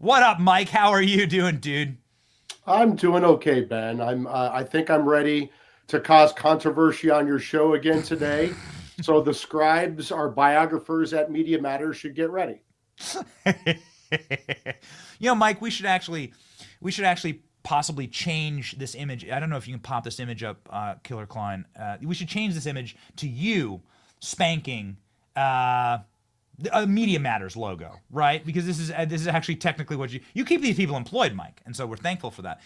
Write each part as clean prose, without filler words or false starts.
What up, Mike? How are you doing, dude? I'm doing okay, Ben. I think I'm ready to cause controversy on your show again today. So the scribes, our biographers at Media Matters, should get ready. Mike, we should actually possibly change this image. I don't know if you can pop this image up, Killer Klein. We should change this image to you spanking a Media Matters logo, right? Because this is actually technically what you keep these people employed, Mike, and so we're thankful for that.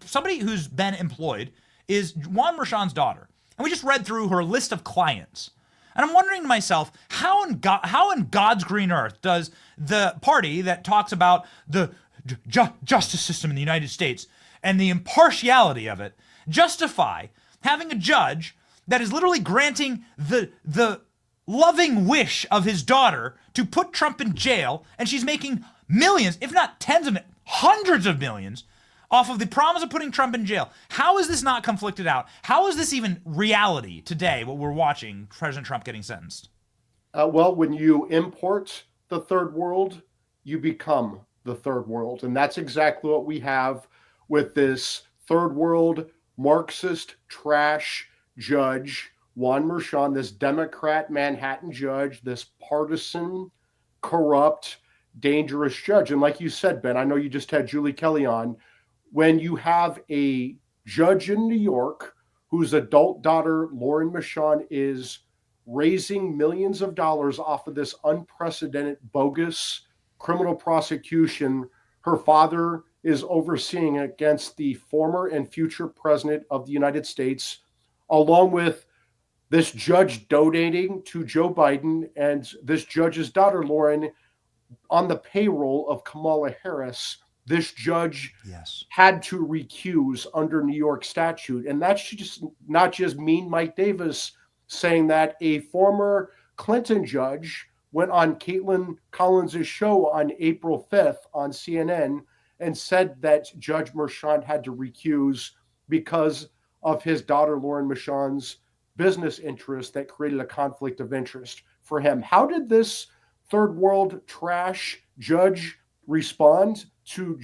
Somebody who's been employed is Juan Merchan's daughter, and we just read through her list of clients. And I'm wondering to myself, how in God's green earth does the party that talks about the justice system in the United States and the impartiality of it justify having a judge that is literally granting the loving wish of his daughter to put Trump in jail, and she's making millions, if not hundreds of millions, off of the promise of putting Trump in jail? How is this not conflicted out? How is this even reality today, what we're watching, President Trump getting sentenced? Well, when you import the third world, you become the third world. And that's exactly what we have with this third world Marxist trash judge, Juan Merchan, this Democrat Manhattan judge, this partisan, corrupt, dangerous judge. And like you said, Ben, I know you just had Julie Kelly on. When you have a judge in New York whose adult daughter, Lauren Merchan, is raising millions of dollars off of this unprecedented, bogus criminal prosecution her father is overseeing against the former and future president of the United States, along with this judge donating to Joe Biden and this judge's daughter, Lauren, on the payroll of Kamala Harris. This judge Yes. had to recuse under New York statute. And that's just not just mean Mike Davis saying that. A former Clinton judge went on Caitlin Collins' show on April 5th on CNN and said that Judge Merchan had to recuse because of his daughter Lauren Merchan's business interest that created a conflict of interest for him. How did this third world trash judge respond to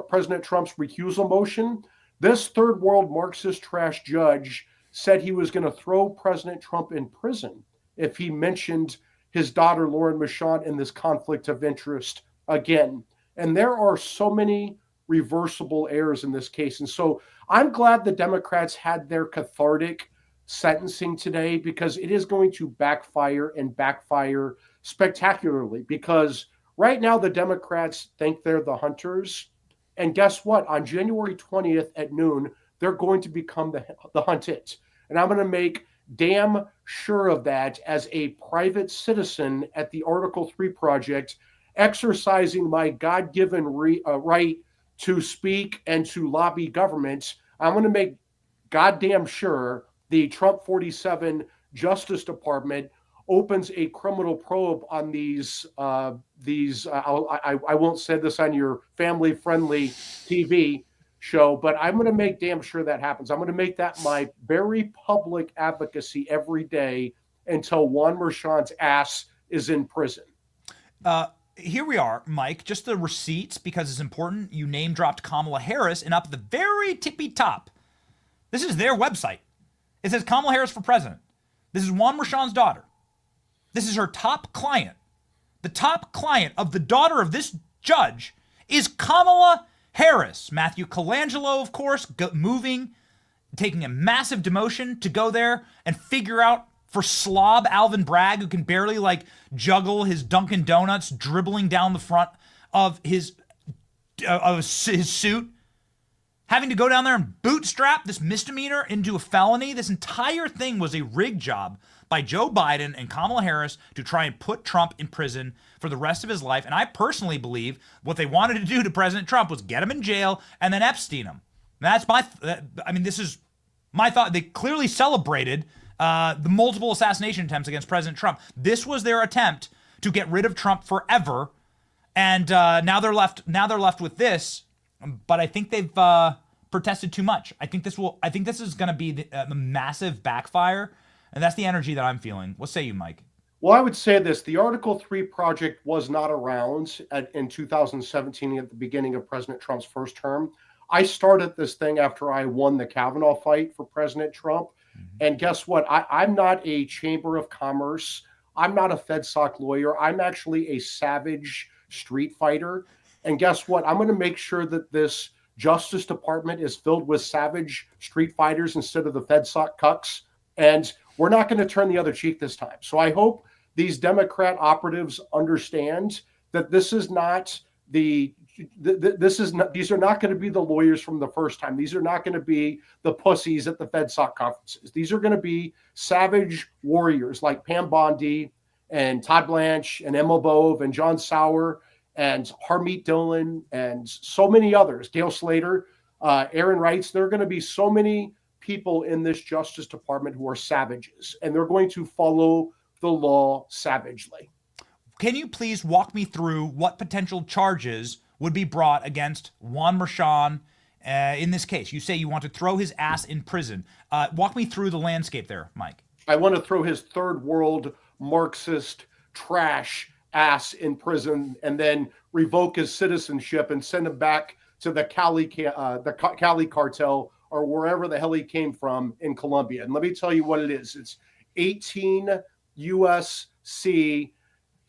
President Trump's recusal motion? This third world Marxist trash judge said he was going to throw President Trump in prison if he mentioned his daughter Lauren Merchan in this conflict of interest again. And there are so many reversible errors in this case. And so I'm glad the Democrats had their cathartic sentencing today, because it is going to backfire and backfire spectacularly. Because right now the Democrats think they're the hunters. And guess what? On January 20th at noon, they're going to become the hunted. And I'm going to make damn sure of that as a private citizen at the Article 3 Project, exercising my God-given right to speak and to lobby government. I'm going to make goddamn sure the Trump 47 Justice Department opens a criminal probe on these. I won't say this on your family-friendly TV show, but I'm going to make damn sure that happens. I'm going to make that my very public advocacy every day until Juan Merchan's ass is in prison. Here we are, Mike. Just the receipts, because it's important. You name dropped Kamala Harris, and up at the very tippy top, this is their website. It says Kamala Harris for president. This is Juan Merchan's daughter. This is her top client. The top client of the daughter of this judge is Kamala Harris. Matthew Colangelo, of course, taking a massive demotion to go there and figure out for slob Alvin Bragg, who can barely juggle his Dunkin' Donuts, dribbling down the front of his suit, having to go down there and bootstrap this misdemeanor into a felony. This entire thing was a rig job by Joe Biden and Kamala Harris to try and put Trump in prison for the rest of his life. And I personally believe what they wanted to do to President Trump was get him in jail and then Epstein him. This is my thought. They clearly celebrated the multiple assassination attempts against President Trump. This was their attempt to get rid of Trump forever. And now they're left with this. But I think they've protested too much. I think this is going to be a massive backfire, and that's the energy that I'm feeling. What say you, Mike? Well, I would say this. The Article 3 project was not around in 2017 at the beginning of President Trump's first term. I started this thing after I won the Kavanaugh fight for President Trump. And guess what? I'm not a Chamber of Commerce. I'm not a FedSoc lawyer. I'm actually a savage street fighter. And guess what? I'm going to make sure that this Justice Department is filled with savage street fighters instead of the FedSoc cucks. And we're not going to turn the other cheek this time. So I hope these Democrat operatives understand that this is not these are not going to be the lawyers from the first time. These are not going to be the pussies at the FedSoc conferences. These are going to be savage warriors like Pam Bondi and Todd Blanche and Emma Bove and John Sauer and Harmeet Dillon and so many others, Gail Slater, Aaron Wrights. There are going to be so many people in this Justice Department who are savages, and they're going to follow the law savagely. Can you please walk me through what potential charges would be brought against Juan Merchan in this case? You say you want to throw his ass in prison. Walk me through the landscape there, Mike. I want to throw his third world Marxist trash ass in prison and then revoke his citizenship and send him back to the Cali cartel or wherever the hell he came from in Colombia. And let me tell you what it is. It's 18 U.S.C.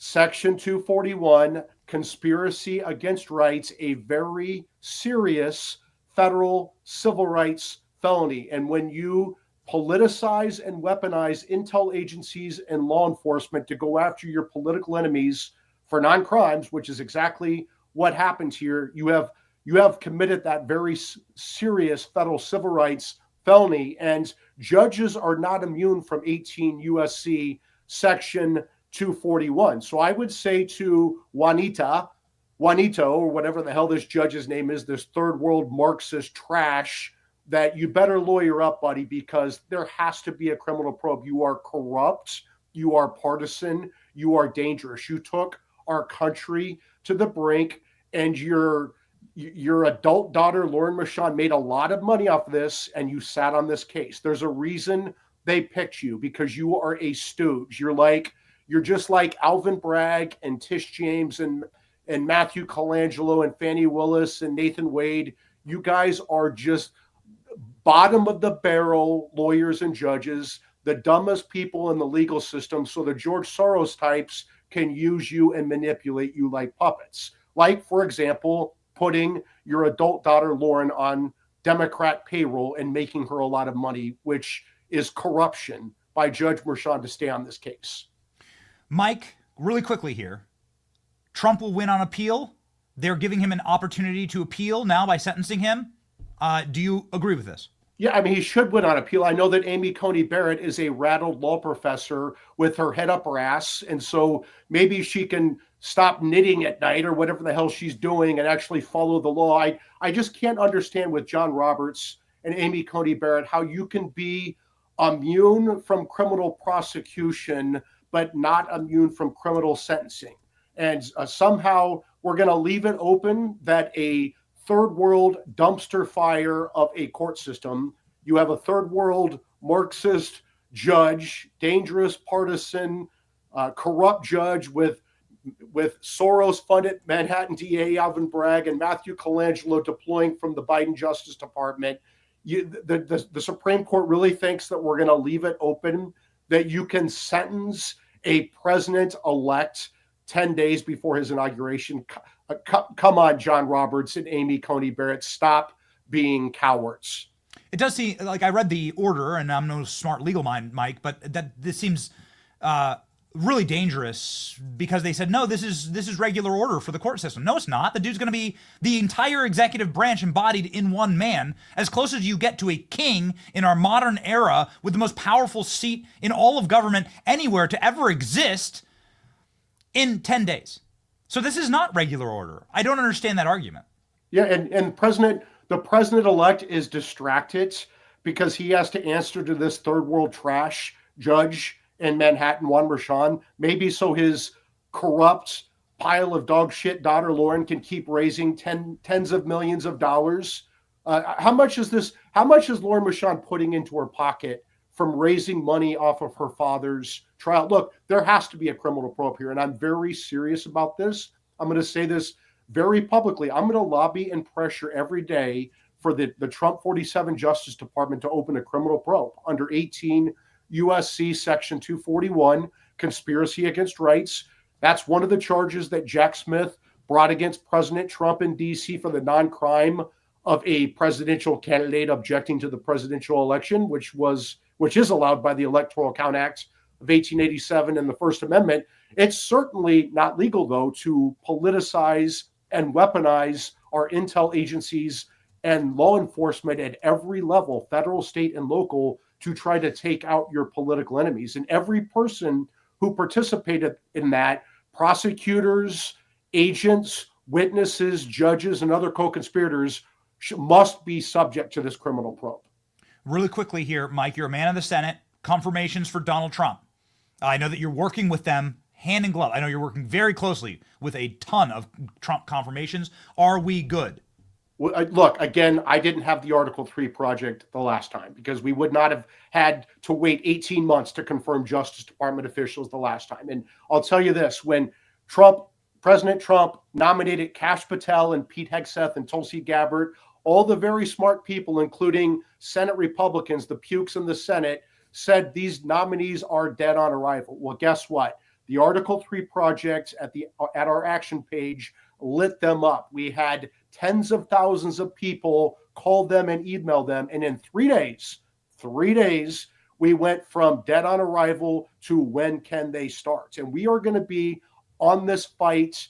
Section 241, conspiracy against rights, a very serious federal civil rights felony. And when you politicize and weaponize intel agencies and law enforcement to go after your political enemies for non-crimes, which is exactly what happened here, you have committed that very serious federal civil rights felony. And judges are not immune from 18 U.S.C. Section 241. So I would say to Juanito, or whatever the hell this judge's name is, this third world Marxist trash, that you better lawyer up, buddy, because there has to be a criminal probe. You are corrupt. You are partisan. You are dangerous. You took our country to the brink, and your adult daughter, Lauren Merchan, made a lot of money off of this, and you sat on this case. There's a reason they picked you, because you are a stooge. You're just like Alvin Bragg and Tish James and Matthew Colangelo and Fannie Willis and Nathan Wade. You guys are just bottom of the barrel lawyers and judges, the dumbest people in the legal system, so the George Soros types can use you and manipulate you like puppets. Like, for example, putting your adult daughter Lauren on Democrat payroll and making her a lot of money, which is corruption by Judge Merchan to stay on this case. Mike, really quickly here, Trump will win on appeal. They're giving him an opportunity to appeal now by sentencing him. Do you agree with this? Yeah, I mean, he should win on appeal. I know that Amy Coney Barrett is a rattled law professor with her head up her ass. And so maybe she can stop knitting at night or whatever the hell she's doing and actually follow the law. I just can't understand with John Roberts and Amy Coney Barrett how you can be immune from criminal prosecution, but not immune from criminal sentencing. And somehow we're going to leave it open that a third world dumpster fire of a court system, you have a third world Marxist judge, dangerous partisan, corrupt judge with Soros-funded Manhattan DA Alvin Bragg and Matthew Colangelo deploying from the Biden Justice Department. The Supreme Court really thinks that we're going to leave it open that you can sentence a president-elect 10 days before his inauguration. Come on, John Roberts and Amy Coney Barrett, stop being cowards. It does seem like I read the order, and I'm no smart legal mind, Mike, but this seems really dangerous because they said, no, this is regular order for the court system. No, it's not. The dude's going to be the entire executive branch embodied in one man, as close as you get to a king in our modern era with the most powerful seat in all of government anywhere to ever exist in 10 days. So this is not regular order. I don't understand that argument. Yeah, and the president-elect is distracted because he has to answer to this third world trash judge in Manhattan, Juan Merchan, maybe so his corrupt pile of dog shit daughter Lauren can keep raising tens of millions of dollars. How much is Lauren Merchan putting into her pocket from raising money off of her father's trial. Look, there has to be a criminal probe here, and I'm very serious about this. I'm going to say this very publicly. I'm going to lobby and pressure every day for the Trump 47 Justice Department to open a criminal probe under 18 USC Section 241, conspiracy against rights. That's one of the charges that Jack Smith brought against President Trump in D.C. for the non-crime of a presidential candidate objecting to the presidential election, which is allowed by the Electoral Count Act of 1887 and the First Amendment. It's certainly not legal, though, to politicize and weaponize our intel agencies and law enforcement at every level, federal, state, and local, to try to take out your political enemies. And every person who participated in that, prosecutors, agents, witnesses, judges, and other co-conspirators, must be subject to this criminal probe. Really quickly here, Mike, you're a man of the Senate. Confirmations for Donald Trump. I know that you're working with them hand in glove. I know you're working very closely with a ton of Trump confirmations. Are we good? Well, look, again, I didn't have the Article 3 project the last time because we would not have had to wait 18 months to confirm Justice Department officials the last time. And I'll tell you this, when President Trump nominated Kash Patel and Pete Hegseth and Tulsi Gabbard, all the very smart people, including Senate Republicans, the pukes in the Senate, said these nominees are dead on arrival. Well, guess what? The Article 3 project at our action page lit them up. We had tens of thousands of people call them and email them. And in 3 days, we went from dead on arrival to when can they start? And we are going to be in this fight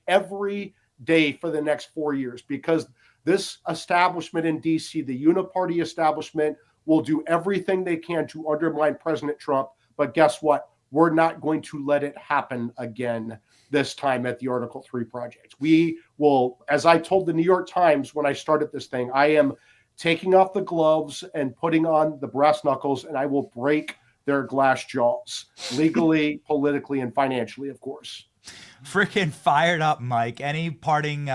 every day for the next 4 years, because this establishment in DC, the uniparty establishment, will do everything they can to undermine President Trump. But guess what? We're not going to let it happen again this time at the Article 3 project. We will, as I told the New York Times when I started this thing, I am taking off the gloves and putting on the brass knuckles, and I will break their glass jaws, legally, politically, and financially, of course. Freaking fired up, Mike. Any parting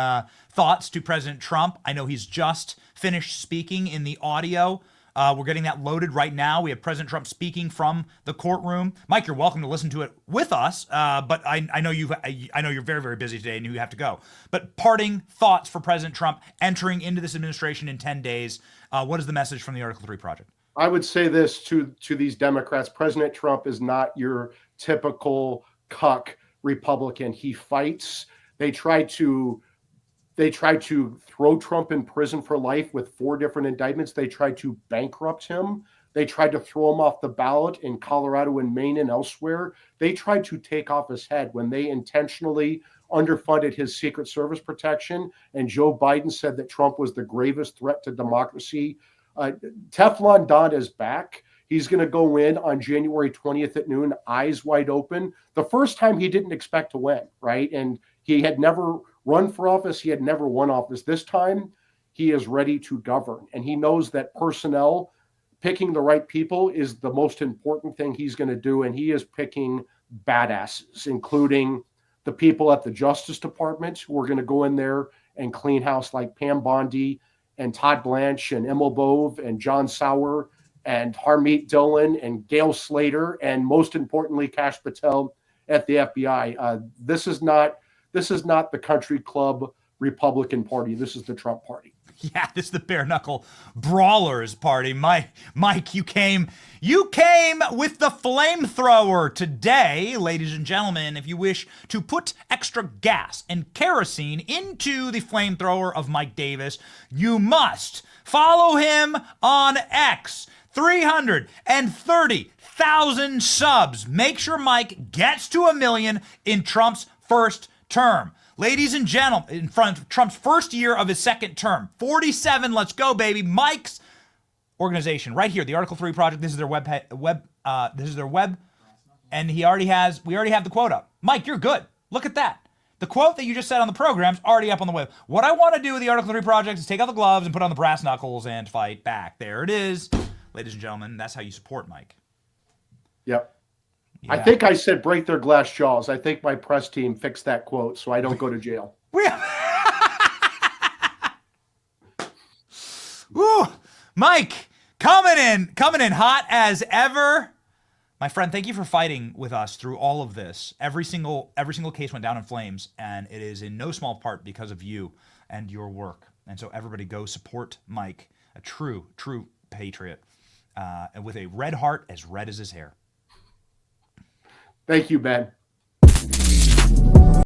thoughts to President Trump? I know he's just finished speaking in the audio. We're getting that loaded right now. We have President Trump speaking from the courtroom. Mike, you're welcome to listen to it with us, but I know you're very, very busy today and you have to go. But parting thoughts for President Trump entering into this administration in 10 days. What is the message from the Article 3 project? I would say this to these Democrats. President Trump is not your typical cuck Republican. He fights. They tried to throw Trump in prison for life with 4 different indictments. They tried to bankrupt him. They tried to throw him off the ballot in Colorado and Maine and elsewhere. They tried to take off his head when they intentionally underfunded his Secret Service protection. And Joe Biden said that Trump was the gravest threat to democracy. Teflon Don is back. He's going to go in on January 20th at noon, eyes wide open. The first time he didn't expect to win, right? And he had never run for office. He had never won office. This time, he is ready to govern. And he knows that personnel, picking the right people, is the most important thing he's going to do. And he is picking badasses, including the people at the Justice Department who are going to go in there and clean house, like Pam Bondi and Todd Blanche and Emil Bove and John Sauer and Harmeet Dillon and Gail Slater, and most importantly, Kash Patel at the FBI. This is not the country club Republican Party. This is the Trump Party. Yeah, this is the bare knuckle brawlers party. Mike, you came with the flamethrower today, ladies and gentlemen. If you wish to put extra gas and kerosene into the flamethrower of Mike Davis, you must follow him on X. 330,000 subs. Make sure Mike gets to 1 million in Trump's first term. Ladies and gentlemen, in front of Trump's first year of his second term. 47, let's go, baby. Mike's organization right here, the Article 3 project. This is their web, and we already have the quote up. Mike, you're good. Look at that. The quote that you just said on the program's already up on the web. What I want to do with the Article 3 project is take out the gloves and put on the brass knuckles and fight back. There it is. Ladies and gentlemen, that's how you support Mike. Yep. Yeah. I think I said break their glass jaws. I think my press team fixed that quote so I don't go to jail. Ooh, Mike, Coming in hot as ever. My friend, thank you for fighting with us through all of this. Every single case went down in flames, and it is in no small part because of you and your work. And so everybody go support Mike, a true patriot, and with a red heart as red as his hair. Thank you, Ben.